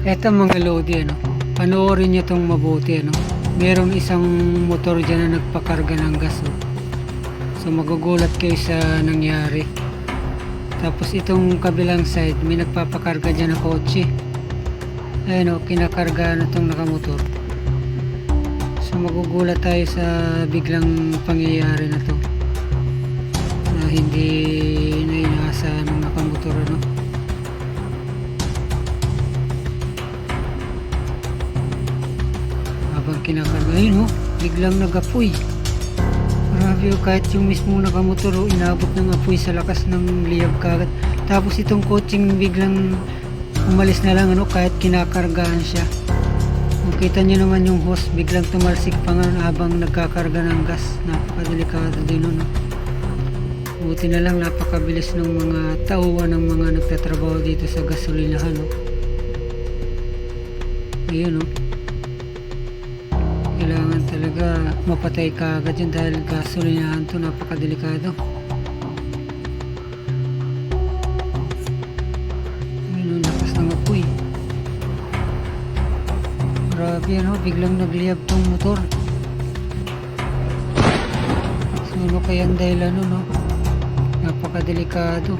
Eto mga lodi, panoorin nyo itong mabuti. Merong isang motor dyan na nagpakarga ng gas. So magugulat kayo sa nangyari. Tapos itong kabilang side, may nagpapakarga dyan na kotse. Ayun kinakarga na itong nakamotor. So magugulat tayo sa biglang pangyayari na to, na hindi na inaasahan ng nakamotor. Habang kinakarga, ayun biglang nag-apoy. Grabe kahit yung mismo nakamotor inabot ng apoy sa lakas ng liyab kagad. Tapos itong coaching biglang umalis na lang kahit kinakargaan siya. Kita nyo naman yung hose biglang tumalsik pa nga habang nagkakarga ng gas. Napakadelikado din buti na lang napakabilis ng mga tauhan ng mga nagtatrabaho dito sa gasolinahan. Ayun kailangan talaga mapatay ka agad yan dahil gasolinahan to, napakadelikado. Ayun lakas ng apoy. Grabe biglang nagliyab tong motor. So kaya ang dahilan napakadelikado.